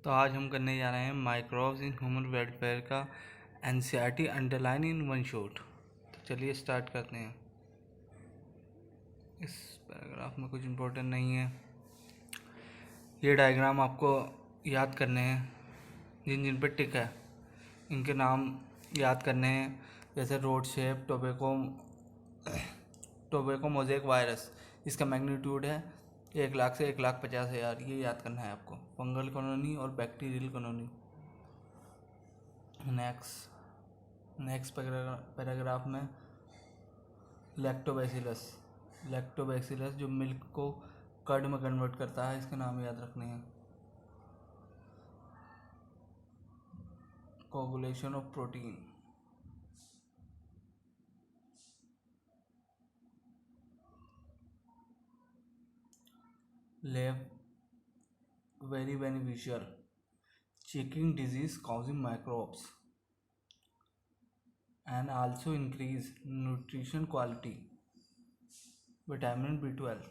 तो आज हम करने जा रहे हैं माइक्रोब्स इन ह्यूमन वेलफेयर का NCERT underline in one shot. तो चलिए स्टार्ट करते हैं। इस पैराग्राफ में कुछ इम्पोर्टेंट नहीं है। ये डायग्राम आपको याद करने हैं, जिन जिन पे टिक है इनके नाम याद करने हैं, जैसे rod shape, tobacco mosaic virus, इसका मैग्नीट्यूड है 1,00,000 से 1,50,000, ये याद करना है आपको। फंगल कॉलोनी और बैक्टीरियल कॉलोनी। नेक्स्ट पैराग्राफ में लैक्टोबैसिलस जो मिल्क को कर्ड में कन्वर्ट करता है, इसके नाम याद रखने हैं। Coagulation of protein, lab very beneficial, checking disease causing microbes, and also increase nutrition quality, vitamin B12।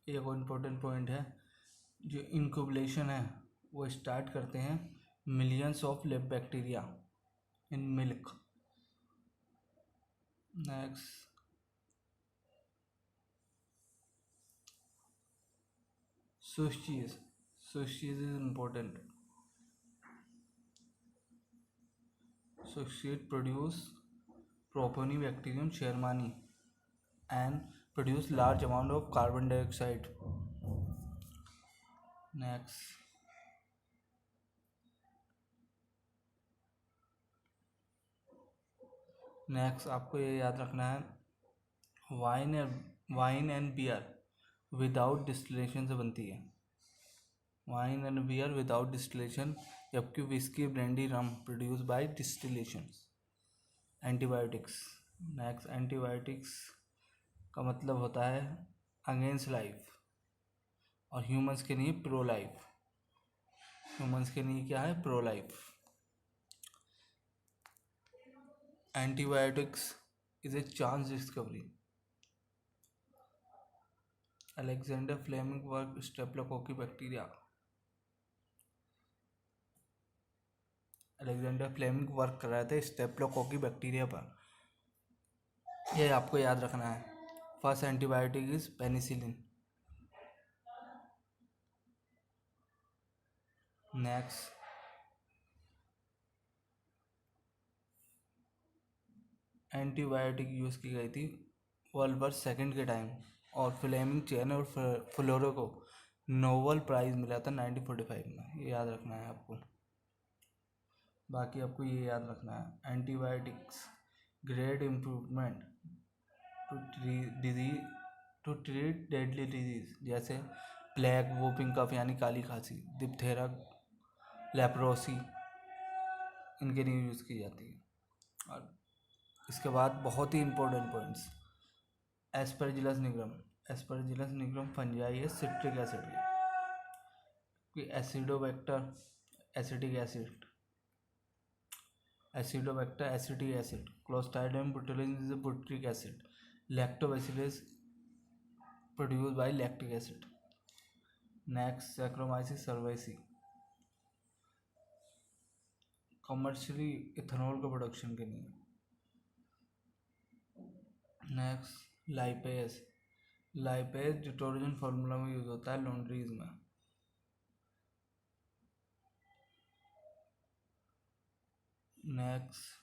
एक और इम्पोर्टेंट पॉइंट है, जो इंक्यूबलेशन है वो स्टार्ट करते हैं millions of live bacteria in milk. Next Swiss cheese is important. Swiss cheese produce Propionibacterium shermani and produce large amount of carbon dioxide. Next आपको ये याद रखना है, wine and beer without distillation से बनती है। Wine and beer without distillation, जबकि whisky, brandy, rum produce by distillation. Antibiotics का मतलब होता है अगेंस्ट लाइफ, और ह्यूमंस के लिए प्रो लाइफ। ह्यूमंस के लिए क्या है? Pro life. Antibiotics is a chance discovery. Alexander Fleming work staphylococci bacteria. Alexander Fleming work कर रहे थे स्टेप्लोकोकी बैक्टीरिया पर, ये आपको याद रखना है। First antibiotic is penicillin. Next antibiotic use की गई थी वर्ल्ड वॉर सेकेंड के टाइम, और फ्लेमिंग चेन और फ्लोरो को नोबेल प्राइज़ मिला था 1945 में। ये याद रखना है आपको। बाकी आपको ये याद रखना है, antibiotics great improvement to treat deadly disease, जैसे प्लेग, वूपिंग कफ यानी काली खांसी, डिप्थेरा, लेप्रोसी, इनके लिए यूज़ की जाती है। और इसके बाद बहुत ही important points, aspergillus niger fungi है सिट्रिक एसिड की। Acetobacter acetic acid, clostridium botulinum is a butyric acid, lactobacillus produced by lactic acid। Next saccharomyces cerevisiae, commercially ethanol का प्रोडक्शन के लिए। नेक्स्ट लाइपेज डिटर्जेंट फार्मूला में use होता है laundries में। Next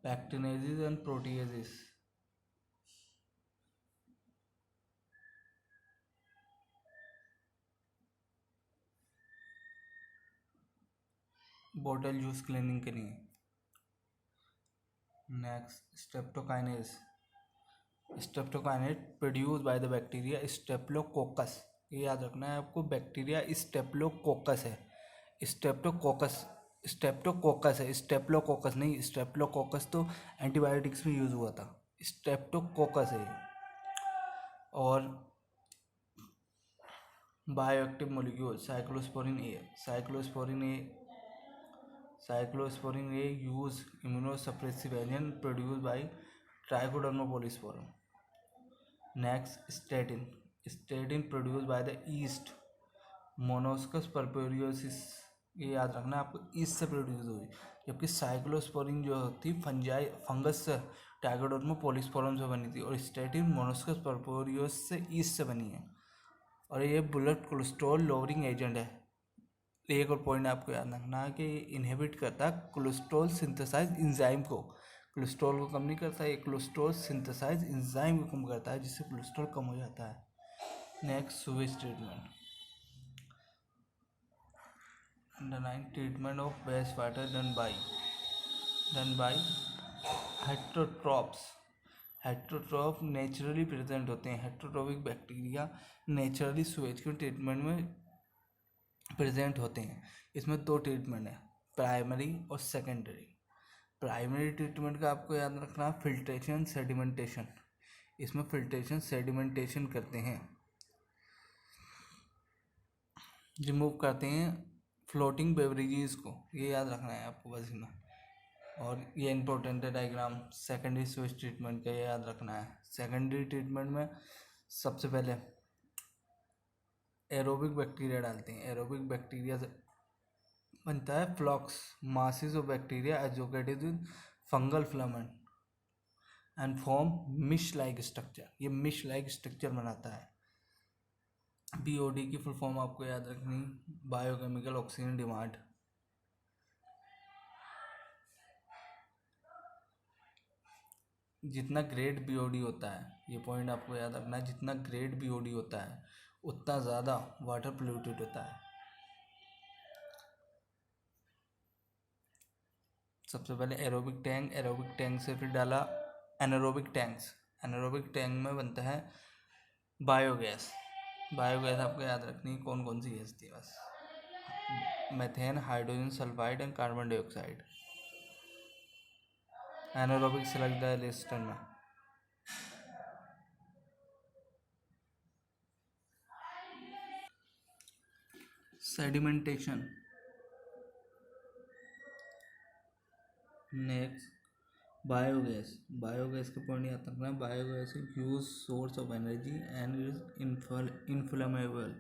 pectinases and proteases, bottle use cleaning के लिए। Next streptokinase produce by the bacteria staphylococcus. ये याद रखना है आपको, बैक्टीरिया स्टेप्लोकोकस है। स्टेप्लोकोकस नहीं, स्टेप्लोकोकस तो एंटीबायोटिक्स में यूज़ हुआ था, स्टेप्टोकोकस है। और bioactive molecule cyclosporin A use immunosuppressive agent produce by trichoderma polysporum. Next statin statin produce by the yeast, monascus purpureus, ये याद रखना आपको, ईस्ट से प्रोड्यूस हुई। जबकि साइक्लोस्पोरिन जो होती फंजाई फंगस से, टाइगोडर्मा पॉलीस्पोरम से बनी थी, और स्टेटिन मोनोस्कस परपोरियोस से ईस्ट से बनी है। और ये ब्लड कोलेस्ट्रॉल लोअरिंग एजेंट है। एक और पॉइंट आपको याद रखना है कि ये इनहिबिट करता है कोलेस्ट्रॉल सिंथेसाइज एंजाइम को। कोलेस्ट्रॉल को कम नहीं करता, ये कोलेस्ट्रॉल सिंथेसाइज एंजाइम को कम करता है, जिससे कोलेस्ट्रॉल कम हो जाता है। Next, sewage treatment. Underline treatment of waste water done by heterotrophs. Heterotroph naturally present होते हैं। हेट्रोट्रॉपिक बैक्टीरिया नेचुरली सुवेज के ट्रीटमेंट में प्रेजेंट होते हैं। इसमें दो ट्रीटमेंट है, प्राइमरी और सेकेंडरी। प्राइमरी ट्रीटमेंट का आपको याद रखना, फिल्ट्रेशन सेडिमेंटेशन। इसमें फिल्ट्रेशन सेडिमेंटेशन करते हैं, रिमूव करते हैं फ्लोटिंग बेवरेजेस को, ये याद रखना है आपको बस इतना। और ये इंपॉर्टेंट है डायग्राम सेकेंडरी स्विच ट्रीटमेंट का, ये याद रखना है। सेकेंडरी ट्रीटमेंट में सबसे पहले एरोबिक बैक्टीरिया डालते हैं। एरोबिक बैक्टीरिया से बनता है flocs, masses of bacteria associated with fungal filament and form mesh like structure. ये मिश लाइक स्ट्रक्चर बनाता है। बीओडी की फुल फॉर्म आपको याद रखनी, बायोकेमिकल ऑक्सीजन डिमांड। जितना ग्रेट बीओडी होता है, ये पॉइंट आपको याद रखना है, जितना ग्रेट बीओडी होता है उतना ज़्यादा वाटर पोल्यूटेड होता है। सबसे पहले एरोबिक टैंक, एरोबिक टैंक से फिर डाला एनारोबिक टैंक्स। एनारोबिक टैंक में बनता है बायोगैस। बायोगैस आपको याद रखनी है कौन कौन सी गैस थी बस, methane, hydrogen sulphide and carbon dioxide. Anaerobic sludge digestion में सेडिमेंटेशन। Next, biogas. बायोगैस का पॉइंट याद रखना, biogas is huge source of energy and is inflammable.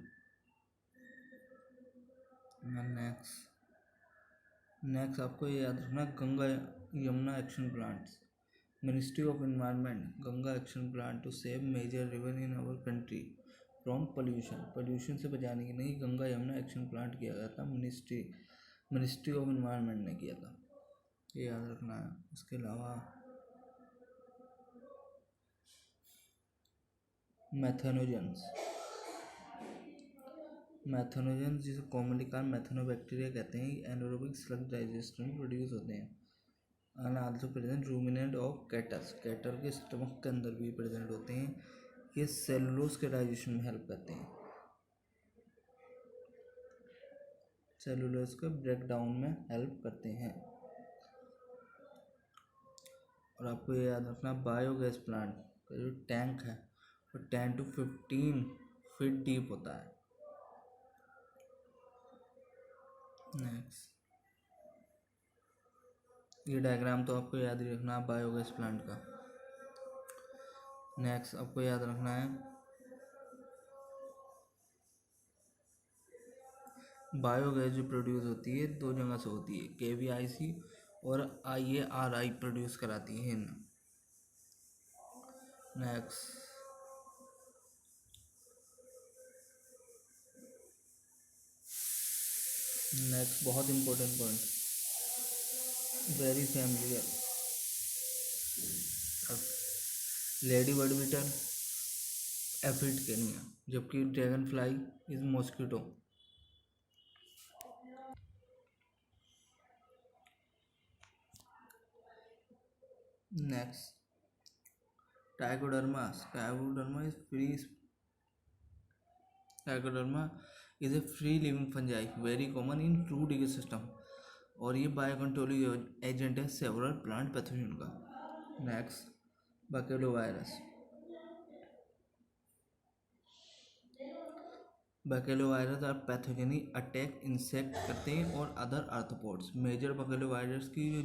Next आपको ये याद रखना, Ganga Yamuna action plants. Ministry of environment, Ganga action plant to save major river in our country from pollution से बचाने के लिए गंगा यमुना एक्शन प्लांट किया गया था। मिनिस्ट्री ऑफ एनवायरनमेंट ने किया था, ये याद रखना है। उसके अलावा मैथेनोजेंस जिसे कॉमनली कहा मैथेनोबैक्टीरिया कहते हैं, एनारोबिक स्लग डाइजेशन में प्रोड्यूस होते हैं। And also present ruminant of cattle, cattle के स्टमक के अंदर भी प्रेजेंट होते हैं। ये सेलुलोज के डाइजेशन में हेल्प करते हैं, सेलुलोज के ब्रेक डाउन में हेल्प करते हैं। और आपको ये याद रखना, बायोगैस प्लांट का जो टैंक है वो 10 to 15 फीट डीप होता है। नेक्स्ट, ये डायग्राम तो आपको याद ही रखना बायोगैस प्लांट का। नेक्स्ट आपको याद रखना है, बायोगैस जो प्रोड्यूस होती है दो जगह से होती है, केवीआईसी और IARI प्रोड्यूस कराती है इन्हें। नेक्स्ट बहुत important point, very familiar, lady bird beetle aphid केनिया, जबकि dragon fly is mosquito. Next, trichoderma is a free living fungi very common in fruit ecosystem, और ये बायोकंट्रोलिंग एजेंट है सेवरल प्लांट पैथोजन का। Next, baculovirus. Baculovirus are pathogenic, attack insect करते हैं और other arthropods. Major बैकेलोवायरस की जो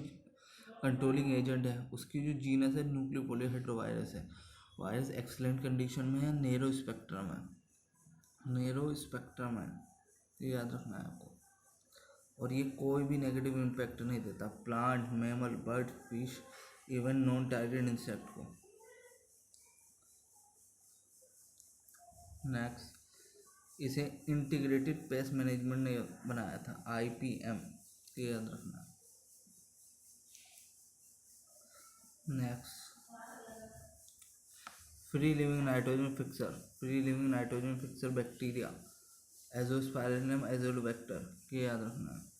controlling agent है उसकी जो जीनस है न्यूक्लियोपोलिस हेट्रोवायरस है, वायरस एक्सलेंट कंडीशन में है, नेरो स्पेक्ट्रम है, नेरो स्पेक्ट्रम है, ये याद रखना है आपको। और ये कोई भी नेगेटिव इम्पैक्ट नहीं देता plant, mammal, bird, fish, even non target insect को। नेक्स्ट, इसे इंटीग्रेटेड पेस्ट मैनेजमेंट ने बनाया था, IPM, ये याद रखना है। Next, free living nitrogen fixer, free living nitrogen fixer bacteria azospirillum azotobacter, ये याद रखना है।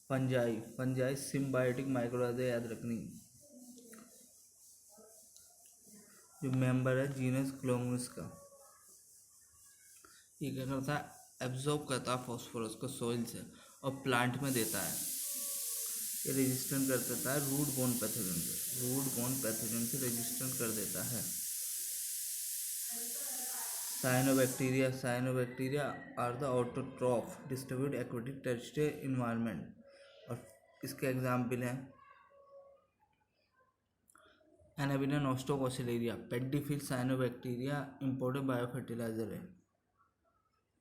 फंजाई, फंजाई सिम्बायोटिक माइक्रोऑर्गेनिज्म याद रखनी। जो मेंबर है जीनस क्लोमस का, ये क्या करता है, एब्जॉर्ब करता है फॉस्फोरस को सोइल से और प्लांट में देता है। ये रेजिस्टेंट कर देता है रूट बोर्न पैथोजन से, रूट बोर्न पैथोजन से रेजिस्टेंट कर देता है। Cyanobacteria, cyanobacteria are the autotroph distribute aquatic terrestrial environment, और इसके एग्जाम्पल हैं anabaena nostoc oscillatoria, paddy field cyanobacteria imported biofertilizer है।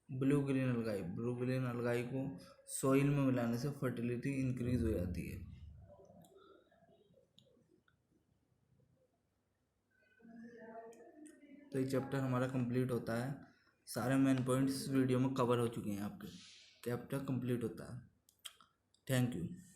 Blue green algae, blue green algae को सोइल में मिलाने से फर्टिलिटी इंक्रीज हो जाती है। तो ये चैप्टर हमारा कंप्लीट होता है, सारे मेन पॉइंट्स वीडियो में कवर हो चुके हैं आपके, चैप्टर कंप्लीट होता है। Thank you.